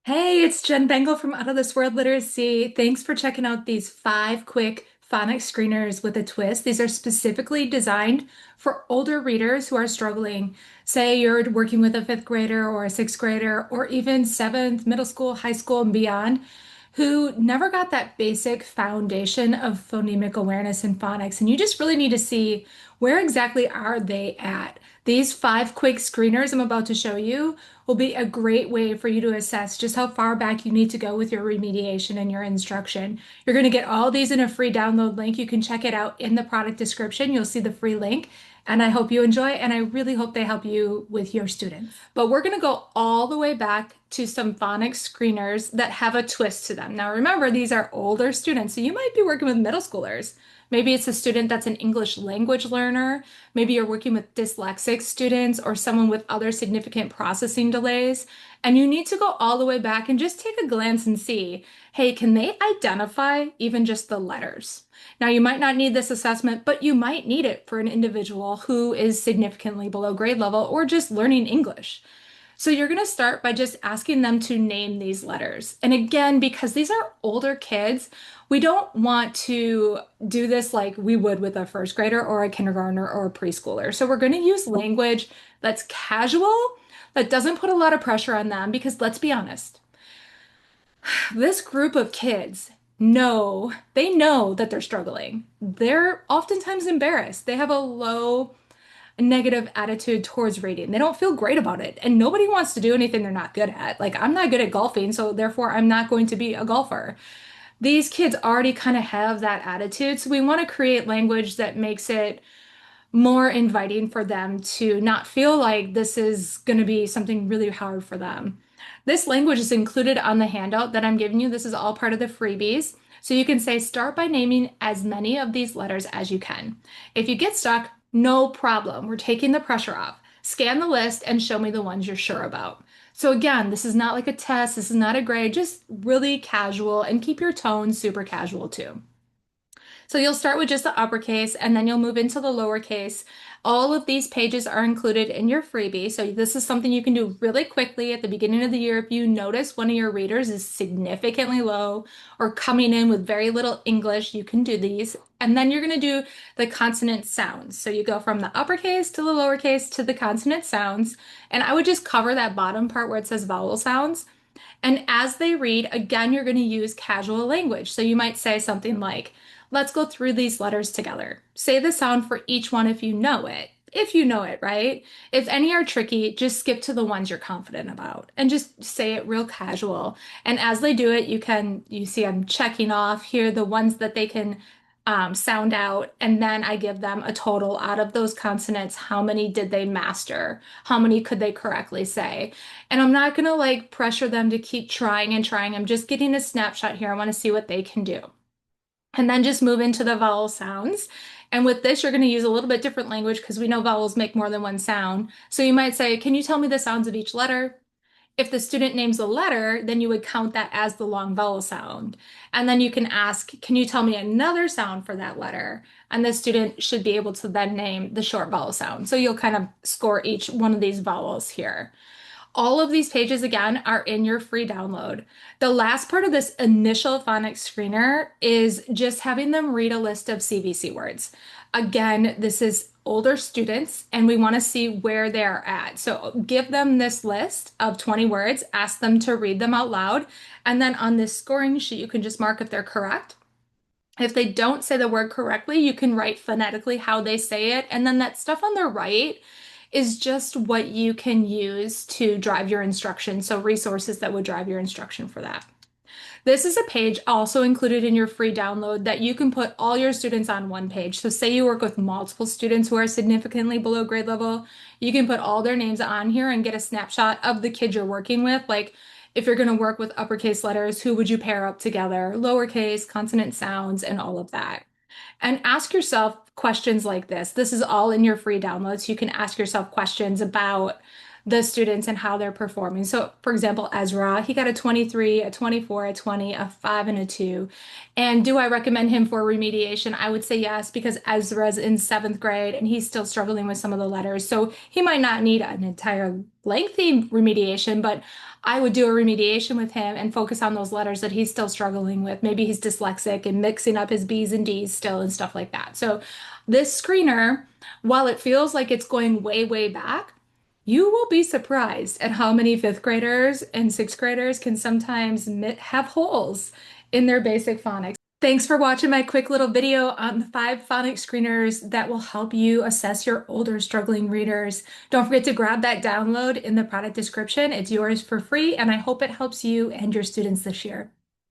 Hey, it's Jen Bengal from Out of This World Literacy. Thanks for checking out these 5 quick phonics screeners with a twist. These are specifically designed for older readers who are struggling. Say you're working with a fifth grader or a sixth grader, or even seventh, middle school, high school, and beyond, who never got that basic foundation of phonemic awareness in phonics. And you just really need to see where exactly are they at. These 5 quick screeners I'm about to show you will be a great way for you to assess just how far back you need to go with your remediation and your instruction. You're going to get all these in a free download link. You can check it out in the product description. You'll see the free link. And I hope you enjoy, and I really hope they help you with your students. But we're going to go all the way back to some phonics screeners that have a twist to them. Now, remember, these are older students, so you might be working with middle schoolers. Maybe it's a student that's an English language learner. Maybe you're working with dyslexic students or someone with other significant processing delays. And you need to go all the way back and just take a glance and see, hey, can they identify even just the letters? Now, you might not need this assessment, but you might need it for an individual who is significantly below grade level or just learning English. So you're going to start by just asking them to name these letters. And again, because these are older kids, we don't want to do this like we would with a first grader or a kindergartner or a preschooler. So we're going to use language that's casual, that doesn't put a lot of pressure on them, because let's be honest, this group of kids they know that they're struggling. They're oftentimes embarrassed. They have a low negative attitude towards reading. They don't feel great about it. And nobody wants to do anything they're not good at. Like, I'm not good at golfing, so therefore I'm not going to be a golfer. These kids already kind of have that attitude. So we want to create language that makes it more inviting for them to not feel like this is going to be something really hard for them. This language is included on the handout that I'm giving you. This is all part of the freebies. So you can say, start by naming as many of these letters as you can. If you get stuck, no problem. We're taking the pressure off. Scan the list and show me the ones you're sure about. So again, this is not like a test. This is not a grade, just really casual, and keep your tone super casual too. So you'll start with just the uppercase and then you'll move into the lowercase. All of these pages are included in your freebie. So this is something you can do really quickly at the beginning of the year. If you notice one of your readers is significantly low or coming in with very little English, you can do these. And then you're going to do the consonant sounds. So you go from the uppercase to the lowercase to the consonant sounds. And I would just cover that bottom part where it says vowel sounds. And as they read, again, you're going to use casual language. So you might say something like, let's go through these letters together. Say the sound for each one if you know it. If you know it, right? If any are tricky, just skip to the ones you're confident about and just say it real casual. And as they do it, you see I'm checking off here the ones that they can sound out. And then I give them a total out of those consonants. How many did they master? How many could they correctly say? And I'm not going to like pressure them to keep trying and trying. I'm just getting a snapshot here. I want to see what they can do. And then just move into the vowel sounds. And with this, you're going to use a little bit different language because we know vowels make more than one sound. So you might say, can you tell me the sounds of each letter? If the student names a letter, then you would count that as the long vowel sound. And then you can ask, can you tell me another sound for that letter? And the student should be able to then name the short vowel sound. So you'll kind of score each one of these vowels here. All of these pages, again, are in your free download. The last part of this initial phonics screener is just having them read a list of CVC words. Again, this is older students, and we want to see where they are at. So give them this list of 20 words, ask them to read them out loud, and then on this scoring sheet, you can just mark if they're correct. If they don't say the word correctly, you can write phonetically how they say it, and then that stuff on the right is just what you can use to drive your instruction. So resources that would drive your instruction for that. This is a page also included in your free download that you can put all your students on one page. So say you work with multiple students who are significantly below grade level, you can put all their names on here and get a snapshot of the kid you're working with. Like if you're going to work with uppercase letters, who would you pair up together? Lowercase, consonant sounds, and all of that. And ask yourself questions like this. This is all in your free downloads. You can ask yourself questions about the students and how they're performing. So, for example, Ezra, he got a 23, a 24, a 20, a 5, and a 2. And do I recommend him for remediation? I would say yes, because Ezra's in seventh grade and he's still struggling with some of the letters. So he might not need an entire lengthy remediation, but I would do a remediation with him and focus on those letters that he's still struggling with. Maybe he's dyslexic and mixing up his B's and D's still and stuff like that. So this screener, while it feels like it's going way, way back, you will be surprised at how many fifth graders and sixth graders can sometimes have holes in their basic phonics. Thanks for watching my quick little video on the 5 phonics screeners that will help you assess your older struggling readers. Don't forget to grab that download in the product description. It's yours for free, and I hope it helps you and your students this year.